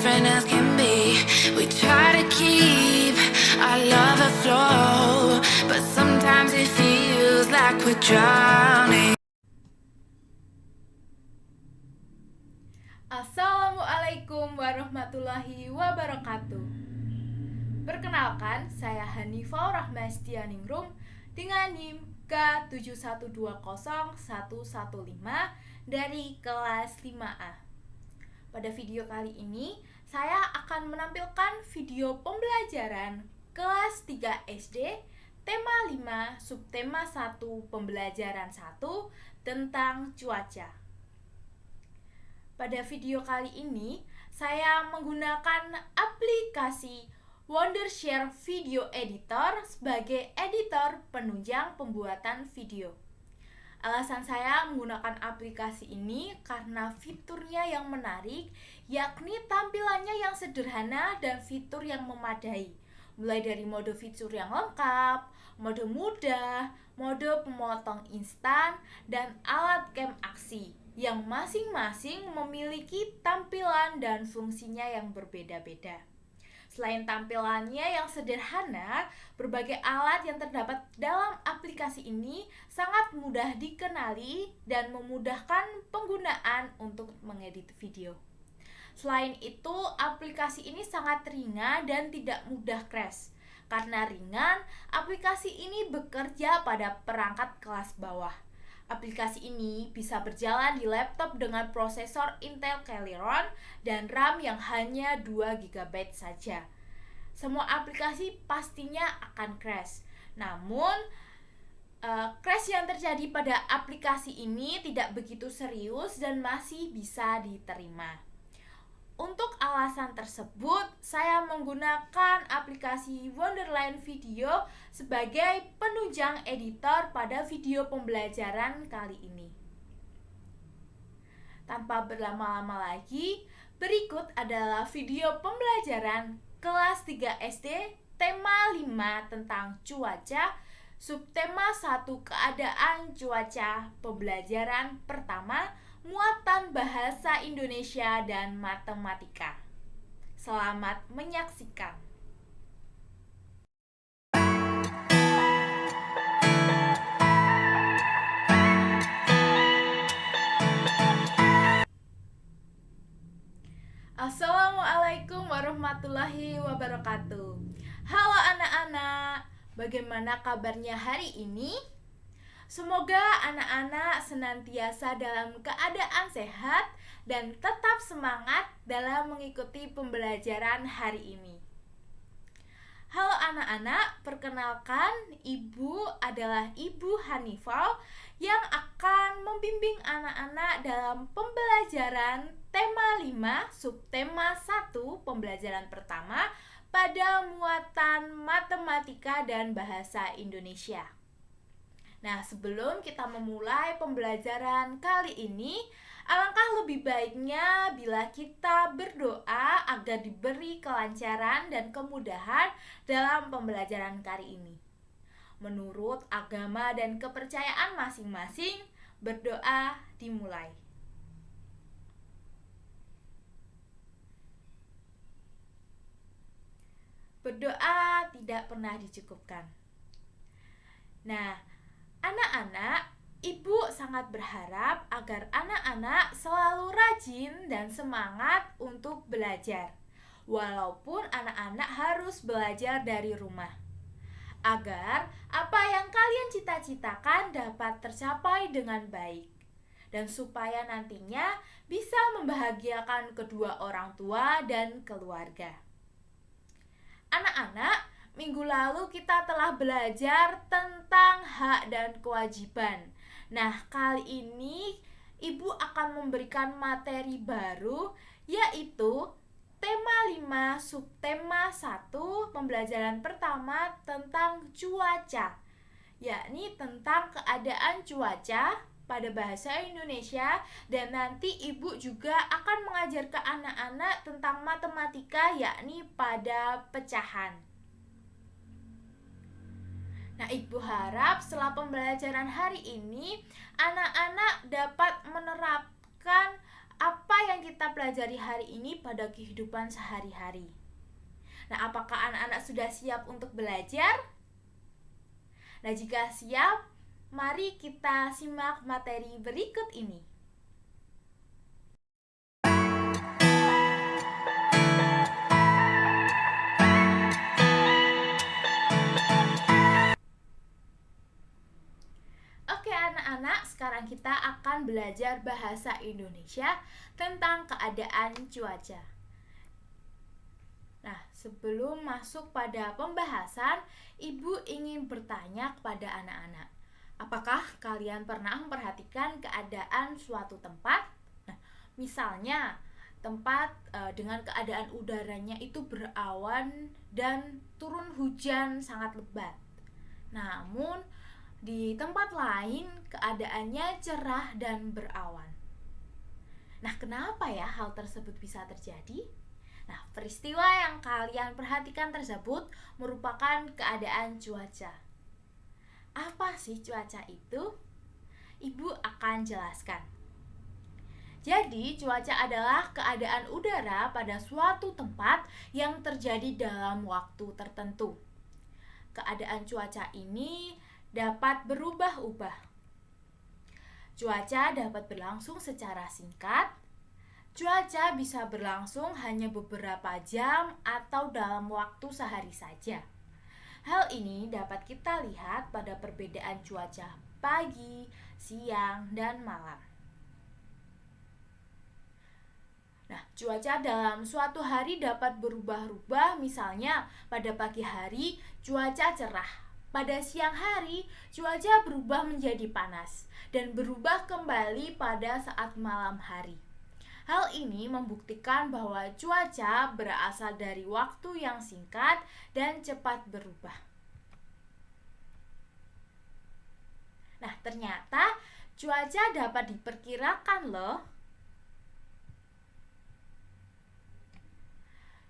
different as can be. We try to keep our love afloat, but sometimes it feels like we're drowning. Assalamualaikum warahmatullahi wabarakatuh. Perkenalkan, saya Hanifah Rahmastianingrum dengan NIM K7120115 dari kelas 5A. Pada video kali ini, saya akan menampilkan video pembelajaran kelas 3 SD, tema 5, subtema 1, pembelajaran 1 tentang cuaca. Pada video kali ini, saya menggunakan aplikasi Wondershare Video Editor sebagai editor penunjang pembuatan video. Alasan saya menggunakan aplikasi ini karena fiturnya yang menarik, yakni tampilannya yang sederhana dan fitur yang memadai. Mulai dari mode fitur yang lengkap, mode mudah, mode pemotong instan, dan alat cam aksi yang masing-masing memiliki tampilan dan fungsinya yang berbeda-beda. Selain tampilannya yang sederhana, berbagai alat yang terdapat dalam aplikasi ini sangat mudah dikenali dan memudahkan penggunaan untuk mengedit video. Selain itu, aplikasi ini sangat ringan dan tidak mudah crash. Karena ringan, aplikasi ini bekerja pada perangkat kelas bawah. Aplikasi ini bisa berjalan di laptop dengan prosesor Intel Celeron dan RAM yang hanya 2 GB saja. Semua aplikasi pastinya akan crash. Namun, crash yang terjadi pada aplikasi ini tidak begitu serius dan masih bisa diterima. Untuk alasan tersebut, saya menggunakan aplikasi Wonderland Video sebagai penunjang editor pada video pembelajaran kali ini. Tanpa berlama-lama lagi, berikut adalah video pembelajaran kelas 3 SD, tema 5 tentang cuaca, subtema 1 keadaan cuaca, pembelajaran pertama, muatan bahasa Indonesia dan matematika. Selamat menyaksikan. Assalamualaikum warahmatullahi wabarakatuh. Halo anak-anak, bagaimana kabarnya hari ini? Semoga anak-anak senantiasa dalam keadaan sehat dan tetap semangat dalam mengikuti pembelajaran hari ini. Halo anak-anak, perkenalkan, Ibu adalah Ibu Hanifah yang akan membimbing anak-anak dalam pembelajaran tema 5, subtema 1, pembelajaran pertama pada muatan matematika dan bahasa Indonesia. Nah, sebelum kita memulai pembelajaran kali ini, alangkah lebih baiknya bila kita berdoa agar diberi kelancaran dan kemudahan dalam pembelajaran kali ini. Menurut agama dan kepercayaan masing-masing, berdoa dimulai. Berdoa tidak pernah dicukupkan. Nah, anak-anak, Ibu sangat berharap agar anak-anak selalu rajin dan semangat untuk belajar, walaupun anak-anak harus belajar dari rumah, agar apa yang kalian cita-citakan dapat tercapai dengan baik, dan supaya nantinya bisa membahagiakan kedua orang tua dan keluarga. Anak-anak, minggu lalu kita telah belajar tentang hak dan kewajiban. Nah, kali ini Ibu akan memberikan materi baru, yaitu tema 5, subtema 1, pembelajaran pertama tentang cuaca, yakni tentang keadaan cuaca pada bahasa Indonesia, dan nanti Ibu juga akan mengajar ke anak-anak tentang matematika, yakni pada pecahan. Nah, Ibu harap setelah pembelajaran hari ini anak-anak dapat menerapkan apa yang kita pelajari hari ini pada kehidupan sehari-hari. Nah, apakah anak-anak sudah siap untuk belajar? Nah, jika siap, mari kita simak materi berikut ini. Oke anak-anak, sekarang kita akan belajar bahasa Indonesia tentang keadaan cuaca. Nah, sebelum masuk pada pembahasan, Ibu ingin bertanya kepada anak-anak. Apakah kalian pernah memperhatikan keadaan suatu tempat? Nah, misalnya tempat dengan keadaan udaranya itu berawan dan turun hujan sangat lebat. Namun di tempat lain keadaannya cerah dan berawan. Nah, kenapa ya hal tersebut bisa terjadi? Nah, peristiwa yang kalian perhatikan tersebut merupakan keadaan cuaca. Apa sih cuaca itu? Ibu akan jelaskan. Jadi, cuaca adalah keadaan udara pada suatu tempat yang terjadi dalam waktu tertentu. Keadaan cuaca ini dapat berubah-ubah. Cuaca dapat berlangsung secara singkat. Cuaca bisa berlangsung hanya beberapa jam atau dalam waktu sehari saja. Hal ini dapat kita lihat pada perbedaan cuaca pagi, siang, dan malam. Nah, cuaca dalam suatu hari dapat berubah-ubah, misalnya pada pagi hari cuaca cerah. Pada siang hari, cuaca berubah menjadi panas dan berubah kembali pada saat malam hari. Hal ini membuktikan bahwa cuaca berasal dari waktu yang singkat dan cepat berubah. Nah, ternyata cuaca dapat diperkirakan loh.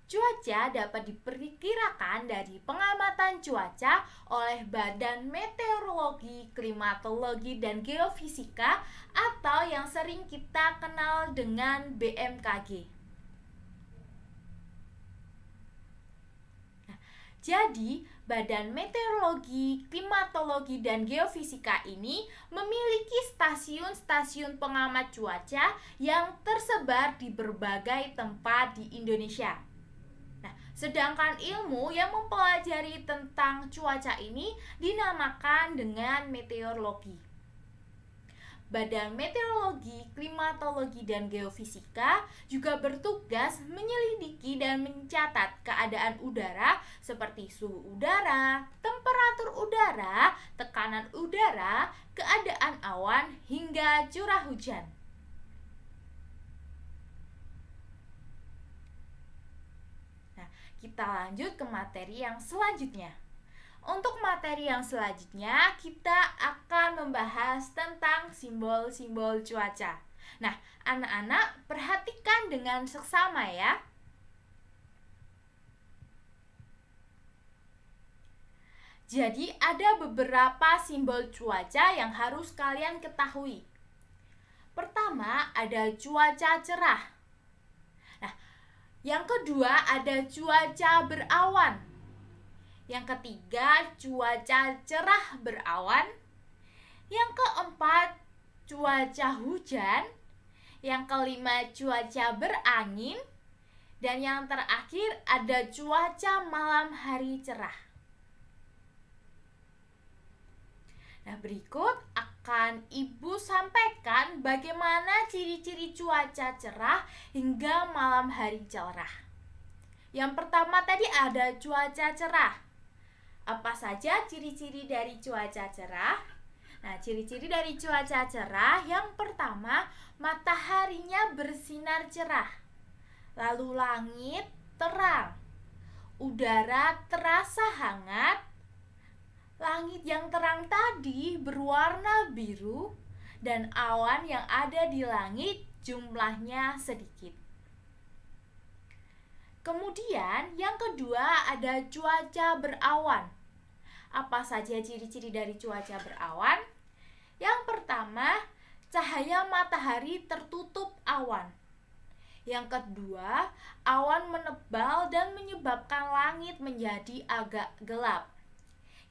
Cuaca dapat diperkirakan dari pengamatan cuaca oleh Badan Meteorologi, Klimatologi, dan Geofisika atau yang sering kita kenal dengan BMKG. Nah, jadi, Badan Meteorologi, Klimatologi, dan Geofisika ini memiliki stasiun-stasiun pengamat cuaca yang tersebar di berbagai tempat di Indonesia. Sedangkan ilmu yang mempelajari tentang cuaca ini dinamakan dengan meteorologi. Badan Meteorologi, Klimatologi, dan Geofisika juga bertugas menyelidiki dan mencatat keadaan udara seperti suhu udara, temperatur udara, tekanan udara, keadaan awan, hingga curah hujan. Kita lanjut ke materi yang selanjutnya. Untuk materi yang selanjutnya, kita akan membahas tentang simbol-simbol cuaca. Nah, anak-anak perhatikan dengan seksama ya. Jadi, ada beberapa simbol cuaca yang harus kalian ketahui. Pertama, ada cuaca cerah. Yang kedua ada cuaca berawan. Yang ketiga cuaca cerah berawan. Yang keempat cuaca hujan. Yang kelima cuaca berangin. Dan yang terakhir ada cuaca malam hari cerah. Nah, berikut akan Ibu sampaikan bagaimana ciri-ciri cuaca cerah hingga malam hari cerah. Yang pertama tadi ada cuaca cerah. Apa saja ciri-ciri dari cuaca cerah? Nah, ciri-ciri dari cuaca cerah yang pertama, mataharinya bersinar cerah. Lalu langit terang. Udara terasa hangat. Langit yang terang tadi berwarna biru dan awan yang ada di langit jumlahnya sedikit. Kemudian yang kedua ada cuaca berawan. Apa saja ciri-ciri dari cuaca berawan? Yang pertama, cahaya matahari tertutup awan. Yang kedua, awan menebal dan menyebabkan langit menjadi agak gelap.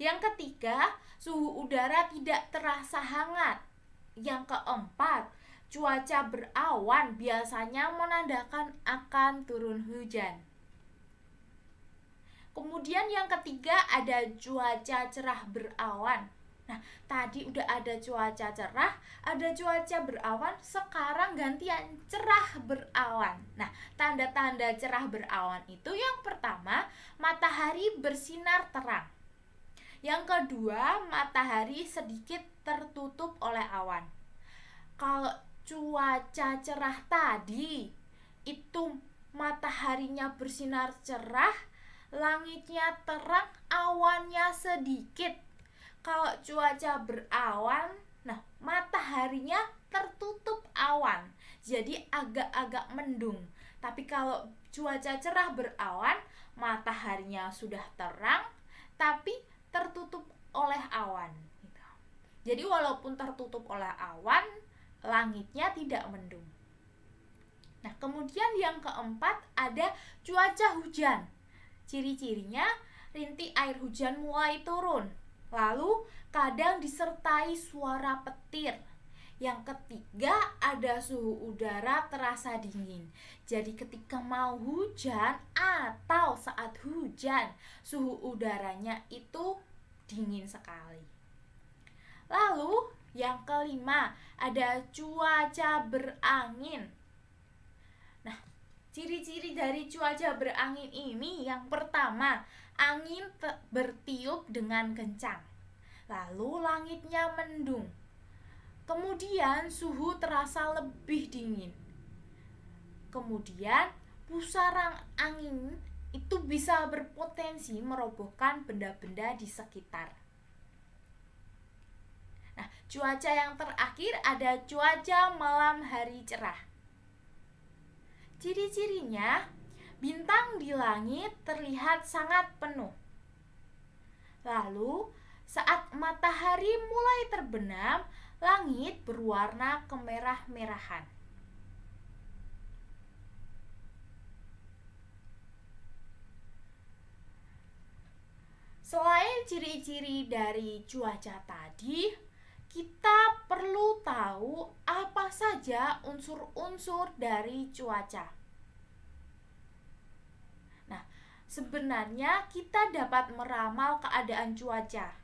Yang ketiga, suhu udara tidak terasa hangat. Yang keempat, cuaca berawan biasanya menandakan akan turun hujan. Kemudian yang ketiga ada cuaca cerah berawan. Nah, tadi udah ada cuaca cerah, ada cuaca berawan, sekarang gantian cerah berawan. Nah, tanda-tanda cerah berawan itu yang pertama, matahari bersinar terang. Yang kedua, matahari sedikit tertutup oleh awan. Kalau cuaca cerah tadi, itu mataharinya bersinar cerah, langitnya terang, awannya sedikit. Kalau cuaca berawan, nah mataharinya tertutup awan, jadi agak-agak mendung. Tapi kalau cuaca cerah berawan, mataharinya sudah terang, tapi tertutup oleh awan. Jadi walaupun tertutup oleh awan, langitnya tidak mendung. Nah, kemudian yang keempat ada cuaca hujan. Ciri-cirinya, rintik air hujan mulai turun. Lalu kadang disertai suara petir. Yang ketiga ada suhu udara terasa dingin. Jadi ketika mau hujan atau saat hujan, suhu udaranya itu dingin sekali. Lalu yang kelima ada cuaca berangin. Nah, ciri-ciri dari cuaca berangin ini yang pertama, angin bertiup dengan kencang. Lalu langitnya mendung. Kemudian suhu terasa lebih dingin. Kemudian pusaran angin itu bisa berpotensi merobohkan benda-benda di sekitar. Nah, cuaca yang terakhir ada cuaca malam hari cerah. Ciri-cirinya, bintang di langit terlihat sangat penuh. Lalu, saat matahari mulai terbenam, langit berwarna kemerah-merahan. Selain ciri-ciri dari cuaca tadi, kita perlu tahu apa saja unsur-unsur dari cuaca. Nah, sebenarnya kita dapat meramal keadaan cuaca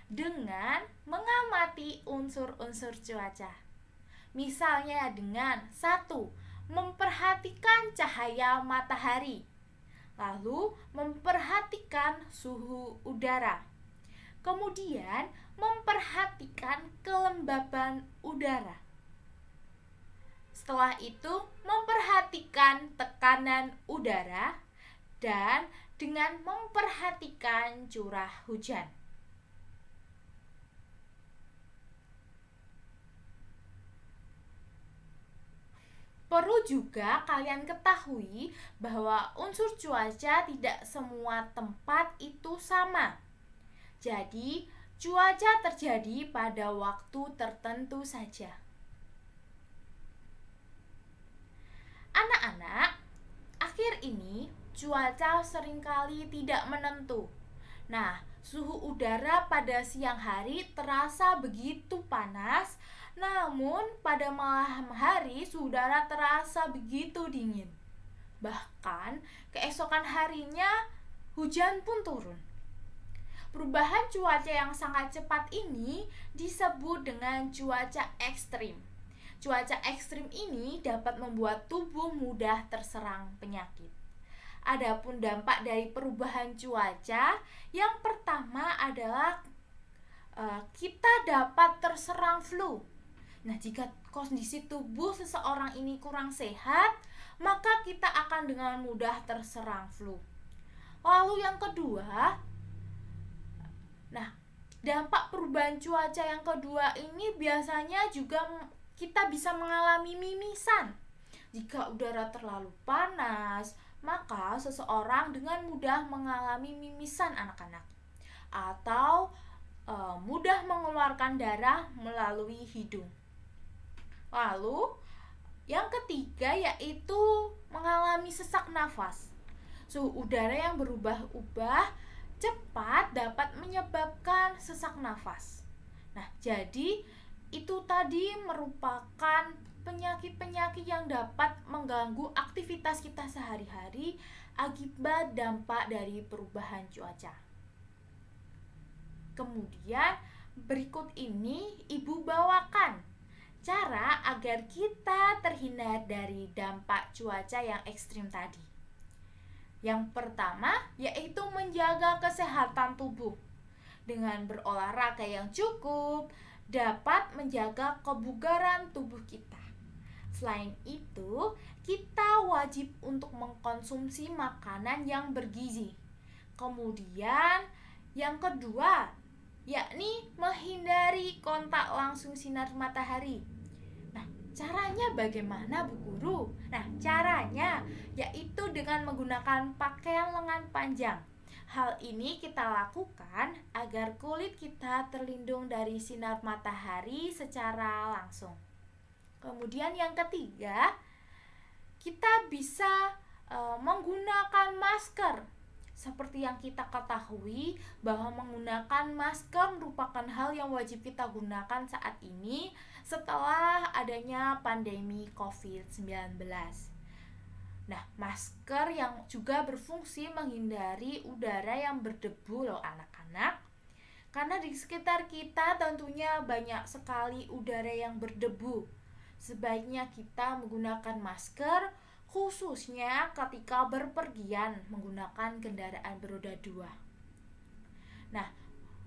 dengan mengamati unsur-unsur cuaca. Misalnya dengan 1. Memperhatikan cahaya matahari. Lalu memperhatikan suhu udara. Kemudian memperhatikan kelembaban udara. Setelah itu memperhatikan tekanan udara dan dengan memperhatikan curah hujan. Perlu juga kalian ketahui bahwa unsur cuaca tidak semua tempat itu sama. Jadi, cuaca terjadi pada waktu tertentu saja. Anak-anak, akhir ini cuaca seringkali tidak menentu. Nah, suhu udara pada siang hari terasa begitu panas, namun pada malam hari suhu udara terasa begitu dingin. Bahkan keesokan harinya hujan pun turun. Perubahan cuaca yang sangat cepat ini disebut dengan cuaca ekstrim. Cuaca ekstrim ini dapat membuat tubuh mudah terserang penyakit. Adapun dampak dari perubahan cuaca, yang pertama adalah kita dapat terserang flu. Nah, jika kondisi tubuh seseorang ini kurang sehat, maka kita akan dengan mudah terserang flu. Lalu yang kedua, nah, dampak perubahan cuaca yang kedua ini biasanya juga kita bisa mengalami mimisan. Jika udara terlalu panas, maka seseorang dengan mudah mengalami mimisan anak-anak. Atau mudah mengeluarkan darah melalui hidung. Lalu yang ketiga yaitu mengalami sesak nafas. Suhu udara yang berubah-ubah cepat dapat menyebabkan sesak nafas. Nah, jadi itu tadi merupakan penyakit-penyakit yang dapat mengganggu aktivitas kita sehari-hari akibat dampak dari perubahan cuaca. Kemudian berikut ini Ibu bawakan cara agar kita terhindar dari dampak cuaca yang ekstrim tadi. Yang pertama yaitu menjaga kesehatan tubuh. Dengan berolahraga yang cukup dapat menjaga kebugaran tubuh kita. Selain itu, kita wajib untuk mengkonsumsi makanan yang bergizi. Kemudian yang kedua yakni menghindari kontak langsung sinar matahari. Caranya bagaimana, Bu Guru? Nah, caranya yaitu dengan menggunakan pakaian lengan panjang. Hal ini kita lakukan agar kulit kita terlindung dari sinar matahari secara langsung. Kemudian yang ketiga, kita bisa menggunakan masker. Seperti yang kita ketahui bahwa menggunakan masker merupakan hal yang wajib kita gunakan saat ini setelah adanya pandemi COVID-19. Nah, masker yang juga berfungsi menghindari udara yang berdebu loh anak-anak. Karena di sekitar kita tentunya banyak sekali udara yang berdebu. Sebaiknya kita menggunakan masker khususnya ketika berpergian menggunakan kendaraan beroda 2. Nah,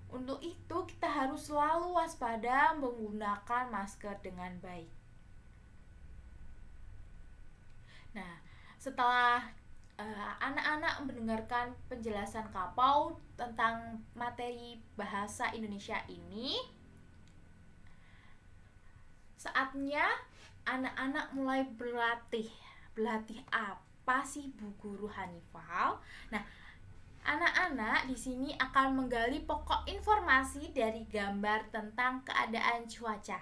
untuk itu kita harus selalu waspada menggunakan masker dengan baik. Nah, setelah anak-anak mendengarkan penjelasan Kapau tentang materi bahasa Indonesia ini, saatnya anak-anak mulai berlatih. Berlatih apa sih, Bu Guru Hanifal? Nah, anak-anak di sini akan menggali pokok informasi dari gambar tentang keadaan cuaca.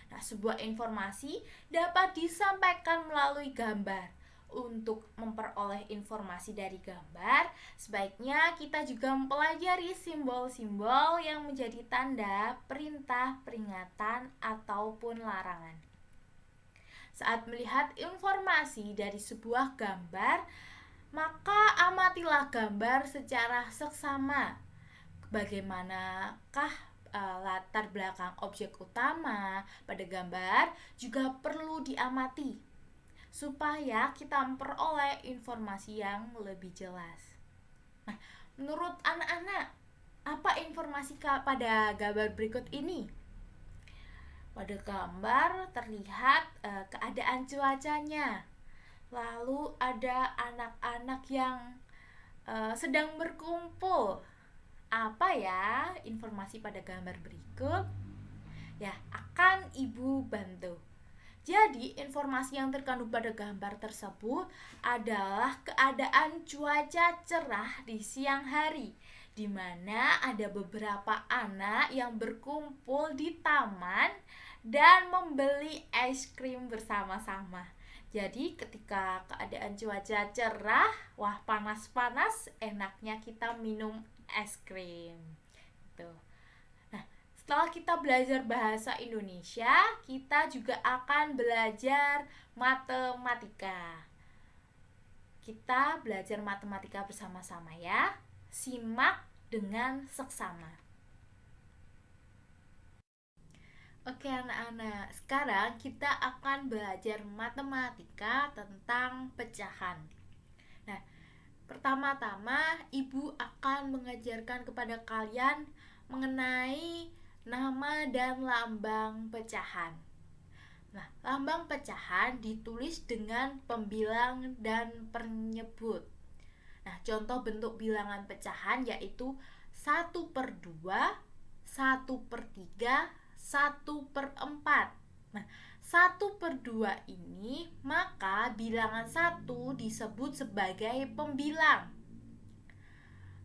Nah, sebuah informasi dapat disampaikan melalui gambar. Untuk memperoleh informasi dari gambar, sebaiknya kita juga mempelajari simbol-simbol yang menjadi tanda perintah, peringatan, ataupun larangan. Saat melihat informasi dari sebuah gambar, maka amatilah gambar secara seksama. Bagaimanakah latar belakang objek utama pada gambar juga perlu diamati supaya kita memperoleh informasi yang lebih jelas. Nah, menurut anak-anak, apa informasi pada gambar berikut ini? Pada gambar terlihat keadaan cuacanya. Lalu ada anak-anak yang sedang berkumpul. Apa ya informasi pada gambar berikut? Ya, akan Ibu bantu. Jadi, informasi yang terkandung pada gambar tersebut adalah keadaan cuaca cerah di siang hari, di mana ada beberapa anak yang berkumpul di taman dan membeli es krim bersama-sama. Jadi ketika keadaan cuaca cerah, wah panas-panas, enaknya kita minum es krim. Tuh. Nah, setelah kita belajar bahasa Indonesia, kita juga akan belajar matematika. Kita belajar matematika bersama-sama ya. Simak dengan seksama. Oke anak-anak, sekarang kita akan belajar matematika tentang pecahan. Nah, pertama-tama Ibu akan mengajarkan kepada kalian mengenai nama dan lambang pecahan. Nah, lambang pecahan ditulis dengan pembilang dan penyebut. Nah, contoh bentuk bilangan pecahan yaitu 1/2, 1/3, 1/4. Nah, 1/2 ini maka bilangan 1 disebut sebagai pembilang.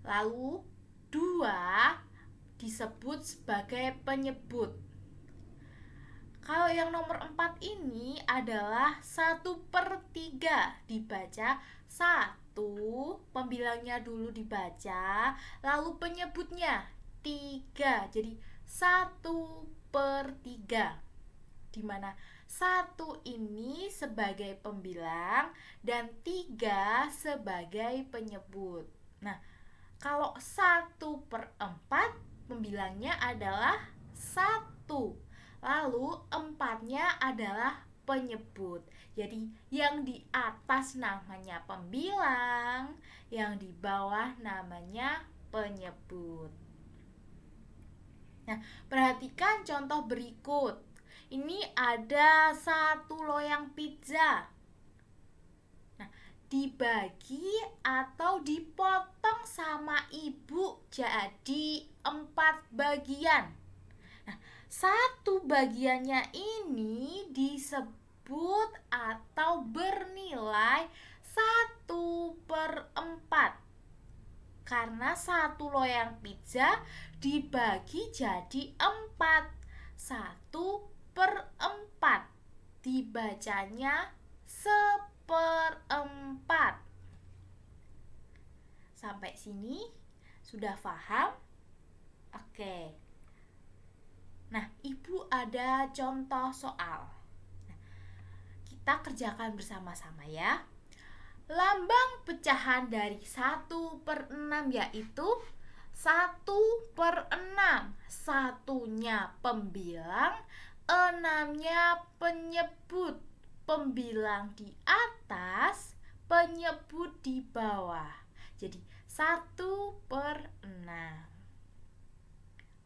Lalu 2 disebut sebagai penyebut. Kalau yang nomor 4 ini adalah 1/3. Dibaca 1, pembilangnya dulu dibaca, lalu penyebutnya 3. Jadi 1/3. Dimana 1 ini sebagai pembilang dan 3 sebagai penyebut. Nah, kalau 1/4 pembilangnya adalah 1. Lalu 4-nya adalah penyebut. Jadi yang di atas namanya pembilang, yang di bawah namanya penyebut. Nah, perhatikan contoh berikut. Ini ada 1 loyang pizza. Nah, dibagi atau dipotong sama ibu jadi 4 bagian. Nah, 1 bagiannya ini disebut atau bernilai 1/4. Karena 1 loyang pizza dibagi jadi 4. 1/4 dibacanya 1/4. Sampai sini sudah paham? Oke. Nah, Ibu ada contoh soal. Kita kerjakan bersama-sama ya. Lambang pecahan dari 1/6 yaitu 1/6. 1-nya pembilang, 6-nya penyebut. Pembilang di atas, penyebut di bawah. Jadi 1/6.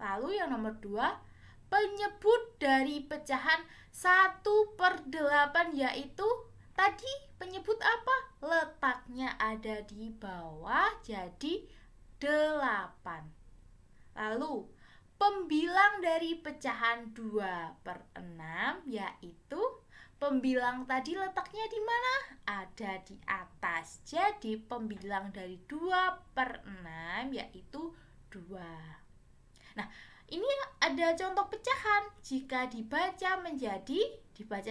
Lalu yang nomor 2, penyebut dari pecahan 1/8 yaitu tadi penyebut apa? Letaknya ada di bawah jadi 8. Lalu pembilang dari pecahan 2/6 yaitu pembilang tadi letaknya di mana? Ada di atas. Jadi pembilang dari 2/6 yaitu 2. Nah, ini ada contoh pecahan. Jika dibaca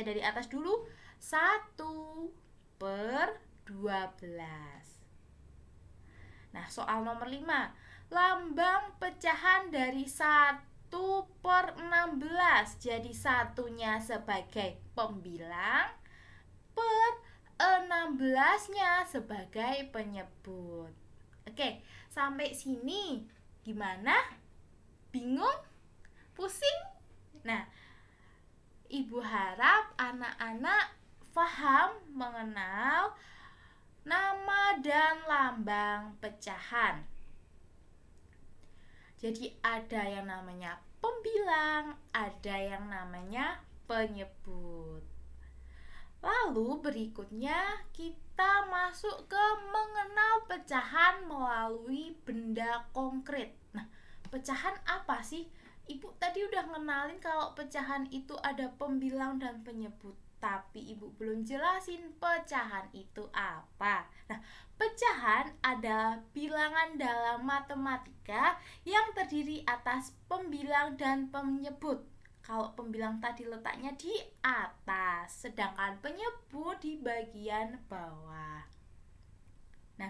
dari atas dulu, 1/12. Nah, soal nomor 5. Lambang pecahan dari 1/16. Jadi 1-nya sebagai pembilang, 16-nya sebagai penyebut. Oke, sampai sini gimana? Bingung? Pusing? Nah, Ibu harap anak-anak paham mengenal nama dan lambang pecahan. Jadi ada yang namanya pembilang, ada yang namanya penyebut. Lalu berikutnya kita masuk ke mengenal pecahan melalui benda konkret. Nah, pecahan apa sih? Ibu tadi udah ngenalin kalau pecahan itu ada pembilang dan penyebut, tapi Ibu belum jelasin pecahan itu apa. Nah, pecahan adalah bilangan dalam matematika yang terdiri atas pembilang dan penyebut. Kalau pembilang tadi letaknya di atas, sedangkan penyebut di bagian bawah. Nah,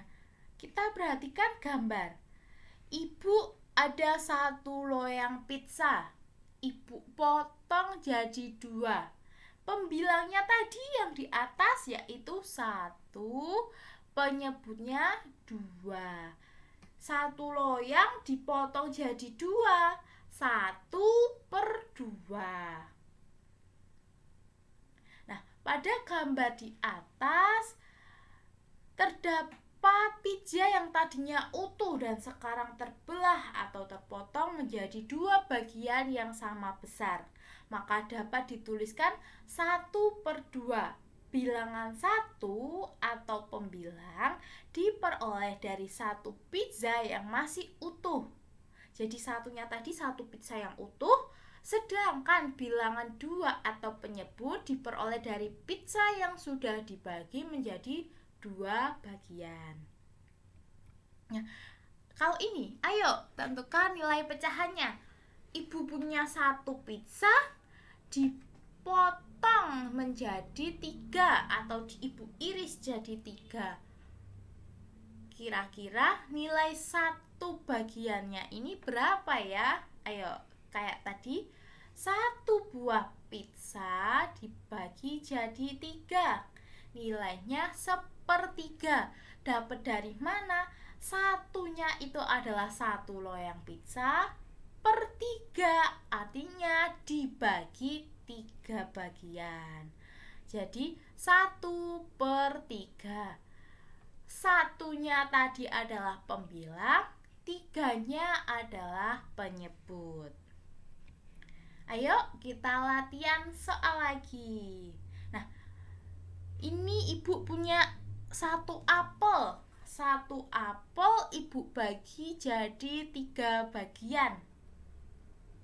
kita perhatikan gambar. Ibu ada 1 loyang pizza. Ibu potong jadi 2. Pembilangnya tadi yang di atas yaitu 1, penyebutnya 2. 1 loyang dipotong jadi 2. 1/2. Nah, pada gambar di atas terdapat pizza yang tadinya utuh dan sekarang terbelah atau terpotong menjadi 2 bagian yang sama besar. Maka dapat dituliskan 1/2. Bilangan 1 atau pembilang diperoleh dari 1 pizza yang masih utuh. Jadi 1-nya tadi 1 pizza yang utuh, sedangkan bilangan 2 atau penyebut diperoleh dari pizza yang sudah dibagi menjadi 2 bagian. Nah, kalau ini, ayo tentukan nilai pecahannya. Ibu punya 1 pizza, potong menjadi 3 atau Ibu iris jadi 3. Kira-kira nilai satu bagiannya ini berapa ya? Ayo, kayak tadi, satu buah pizza dibagi jadi 3. Nilainya 1/3. Dapat dari mana? Satunya itu adalah 1 loyang pizza per 3. Artinya dibagi 3 bagian. Jadi 1/3. Satunya tadi adalah pembilang, 3-nya adalah penyebut. Ayo kita latihan soal lagi. Nah, ini Ibu punya 1 apel. 1 apel Ibu bagi jadi 3 bagian.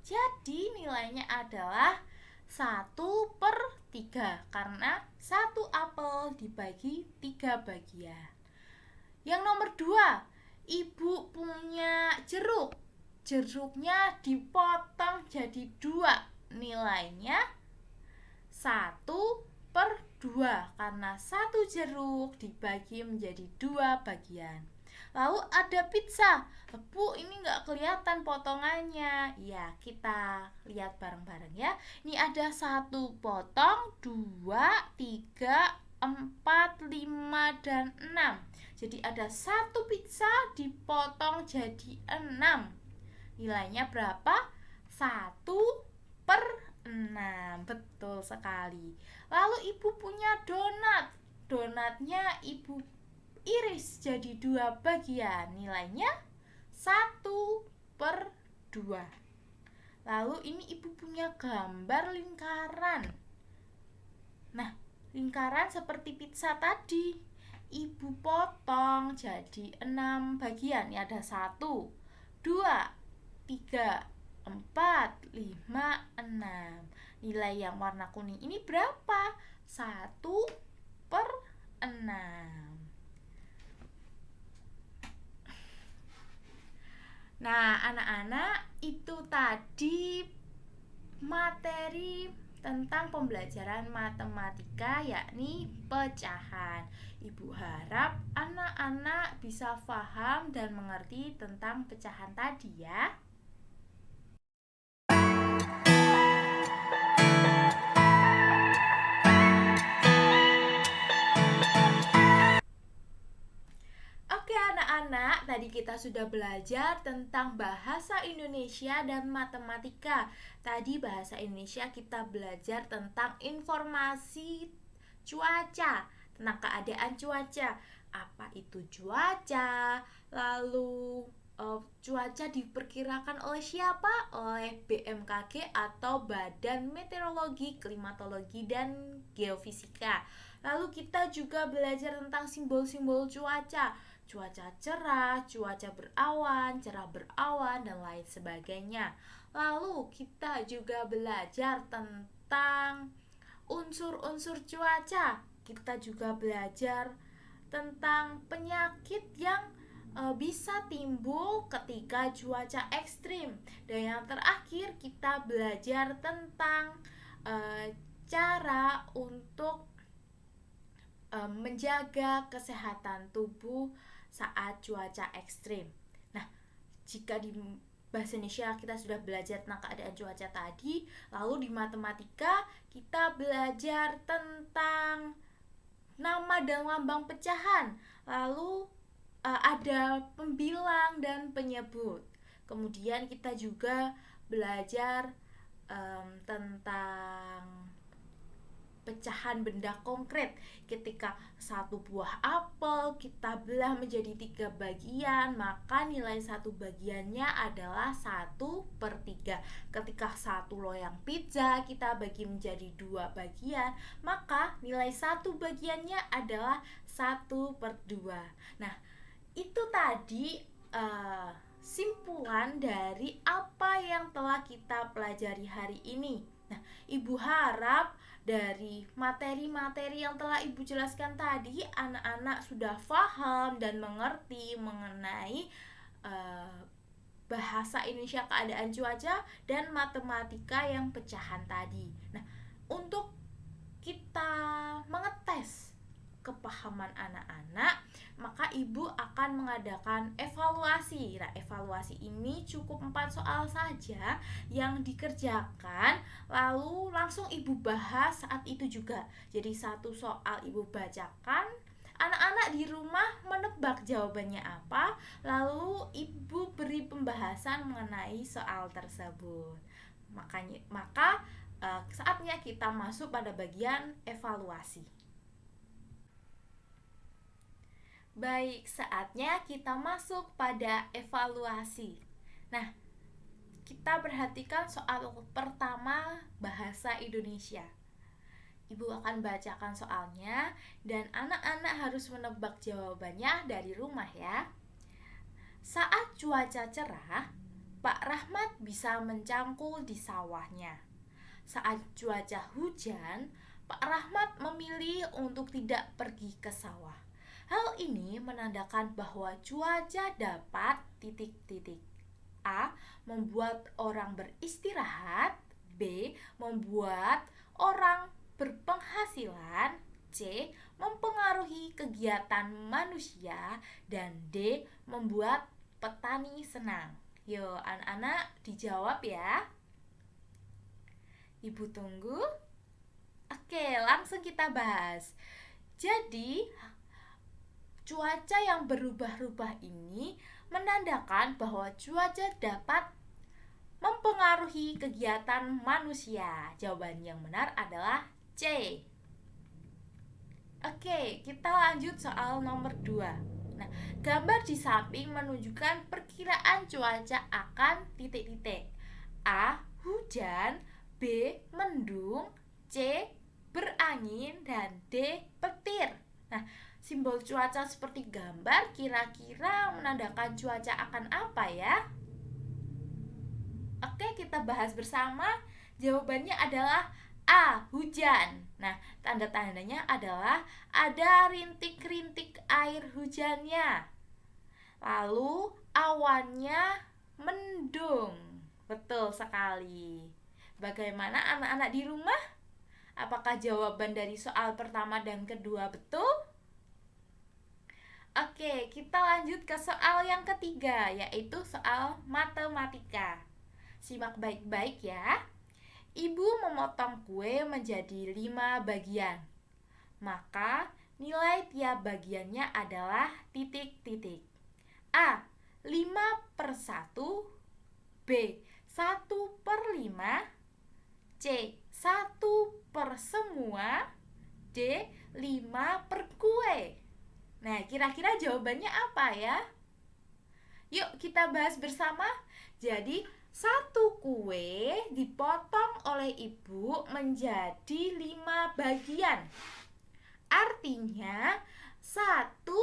Jadi nilainya adalah 1/3 karena 1 apel dibagi 3 bagian. Yang nomor 2, Ibu punya jeruk. Jeruknya dipotong jadi 2. Nilainya 1/2 karena 1 jeruk dibagi menjadi 2 bagian. Lalu ada pizza. Bu, ini nggak kelihatan potongannya. Ya, kita lihat bareng-bareng ya. Ini ada 1 potong, 2, 3, 4, 5, dan 6. Jadi ada 1 pizza dipotong jadi 6. Nilainya berapa? 1/6. Betul sekali. Lalu Ibu punya donat. Donatnya Ibu iris jadi 2 bagian. Nilainya 1/2. Lalu ini Ibu punya gambar lingkaran. Nah, lingkaran seperti pizza tadi. Ibu potong jadi 6 bagian. Ini ada 1, 2, 3, 4, 5, 6. Nilai yang warna kuning ini berapa? 1/6. Nah, anak-anak, itu tadi materi tentang pembelajaran matematika, yakni pecahan. Ibu harap anak-anak bisa paham dan mengerti tentang pecahan tadi ya. Oke anak-anak, tadi kita sudah belajar tentang bahasa Indonesia dan matematika. Tadi bahasa Indonesia kita belajar tentang informasi cuaca, tentang keadaan cuaca. Apa itu cuaca? Lalu cuaca diperkirakan oleh siapa? Oleh BMKG atau Badan Meteorologi, Klimatologi, dan Geofisika. Lalu kita juga belajar tentang simbol-simbol cuaca. Cuaca cerah, cuaca berawan, cerah berawan, dan lain sebagainya. Lalu kita juga belajar tentang unsur-unsur cuaca. Kita juga belajar tentang penyakit yang bisa timbul ketika cuaca ekstrim. Dan yang terakhir kita belajar tentang cara untuk menjaga kesehatan tubuh saat cuaca ekstrim. Nah, jika di bahasa Indonesia kita sudah belajar tentang keadaan cuaca tadi, lalu di matematika kita belajar tentang nama dan lambang pecahan. Lalu ada pembilang dan penyebut. Kemudian kita juga belajar tentang pecahan benda konkret. Ketika 1 buah apel kita belah menjadi 3 bagian, maka nilai 1 bagiannya adalah 1/3. Ketika 1 loyang pizza kita bagi menjadi 2 bagian, maka nilai 1 bagiannya adalah 1/2. Nah, itu tadi simpulan dari apa yang telah kita pelajari hari ini. Nah, Ibu harap dari materi-materi yang telah Ibu jelaskan tadi, anak-anak sudah paham dan mengerti mengenai bahasa Indonesia keadaan cuaca dan matematika yang pecahan tadi. Nah, untuk kita mengetes kepahaman anak-anak, maka ibu akan mengadakan evaluasi. Nah, evaluasi ini cukup 4 soal saja yang dikerjakan, lalu langsung ibu bahas saat itu juga. Jadi 1 soal ibu bacakan, anak-anak di rumah menebak jawabannya apa, lalu ibu beri pembahasan mengenai soal tersebut. Maka saatnya kita masuk pada bagian evaluasi. Baik, saatnya kita masuk pada evaluasi. Nah, kita perhatikan soal pertama, bahasa Indonesia. Ibu akan bacakan soalnya dan anak-anak harus menebak jawabannya dari rumah ya. Saat cuaca cerah, Pak Rahmat bisa mencangkul di sawahnya. Saat cuaca hujan, Pak Rahmat memilih untuk tidak pergi ke sawah. Hal ini menandakan bahwa cuaca dapat A. Membuat orang beristirahat, B. Membuat orang berpenghasilan, C. Mempengaruhi kegiatan manusia, dan D. Membuat petani senang. Yuk anak-anak dijawab ya. Ibu tunggu. Oke, langsung kita bahas. Jadi cuaca yang berubah-ubah ini menandakan bahwa cuaca dapat mempengaruhi kegiatan manusia. Jawaban yang benar adalah C. Oke, kita lanjut soal nomor 2. Nah, gambar di samping menunjukkan perkiraan cuaca akan A. Hujan, B. Mendung, C. Berangin, dan D. Petir. Nah, simbol cuaca seperti gambar kira-kira menandakan cuaca akan apa ya? Oke, kita bahas bersama. Jawabannya adalah A. Hujan. Nah, tanda-tandanya adalah ada rintik-rintik air hujannya. Lalu awannya mendung. Betul sekali. Bagaimana anak-anak di rumah? Apakah jawaban dari soal pertama dan kedua betul? Oke, kita lanjut ke soal yang ketiga, yaitu soal matematika. Simak baik-baik ya. Ibu memotong kue menjadi 5 bagian. Maka nilai tiap bagiannya adalah A. 5/1, B. 1/5, C. 1/semua, D. 5 per kue. Nah, kira-kira jawabannya apa ya? Yuk kita bahas bersama. Jadi 1 kue dipotong oleh ibu menjadi 5 bagian. Artinya 1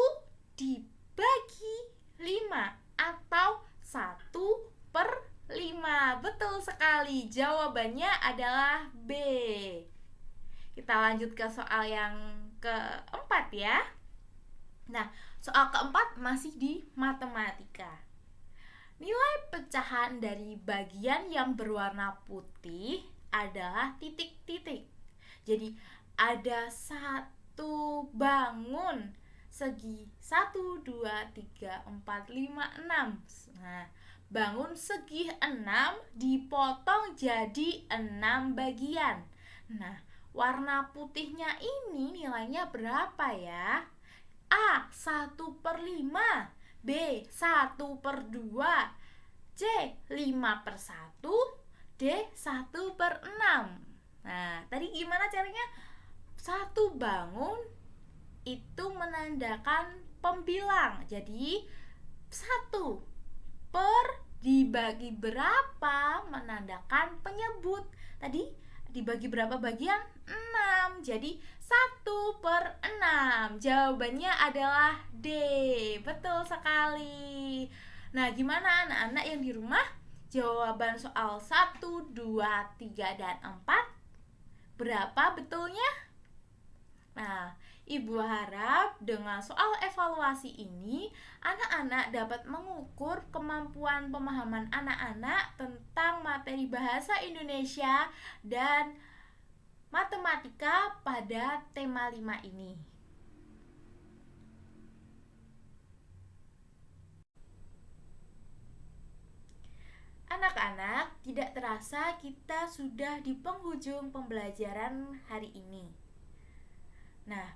dibagi 5 atau 1/5. Betul sekali, jawabannya adalah B. Kita lanjut ke soal yang keempat ya. Nah, soal keempat masih di matematika. Nilai pecahan dari bagian yang berwarna putih adalah titik-titik. Jadi ada 1 bangun segi 1, 2, 3, 4, 5, 6. Nah, bangun segi 6 dipotong jadi 6 bagian. Nah, warna putihnya ini nilainya berapa ya? A. 1/5, B. 1/2, C. 5/1, D. 1/6. Nah, tadi gimana caranya? 1 bangun itu menandakan pembilang. Jadi 1 per dibagi berapa menandakan penyebut. Tadi dibagi berapa bagian? 6. Jadi 1/6. Jawabannya adalah D. Betul sekali. Nah, gimana anak-anak yang di rumah? Jawaban soal 1, 2, 3, dan 4 berapa betulnya? Nah, Ibu harap dengan soal evaluasi ini anak-anak dapat mengukur kemampuan pemahaman anak-anak tentang materi bahasa Indonesia dan matematika pada tema 5 ini. Anak-anak, tidak terasa kita sudah di penghujung pembelajaran hari ini. Nah,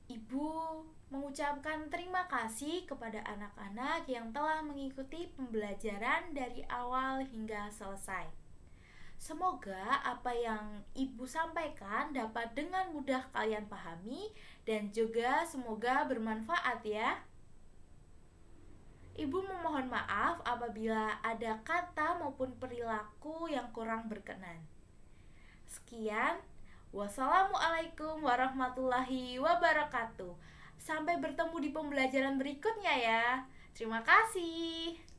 Ibu mengucapkan terima kasih kepada anak-anak yang telah mengikuti pembelajaran dari awal hingga selesai. Semoga apa yang Ibu sampaikan dapat dengan mudah kalian pahami dan juga semoga bermanfaat ya. Ibu memohon maaf apabila ada kata maupun perilaku yang kurang berkenan. Sekian, wassalamualaikum warahmatullahi wabarakatuh. Sampai bertemu di pembelajaran berikutnya ya. Terima kasih.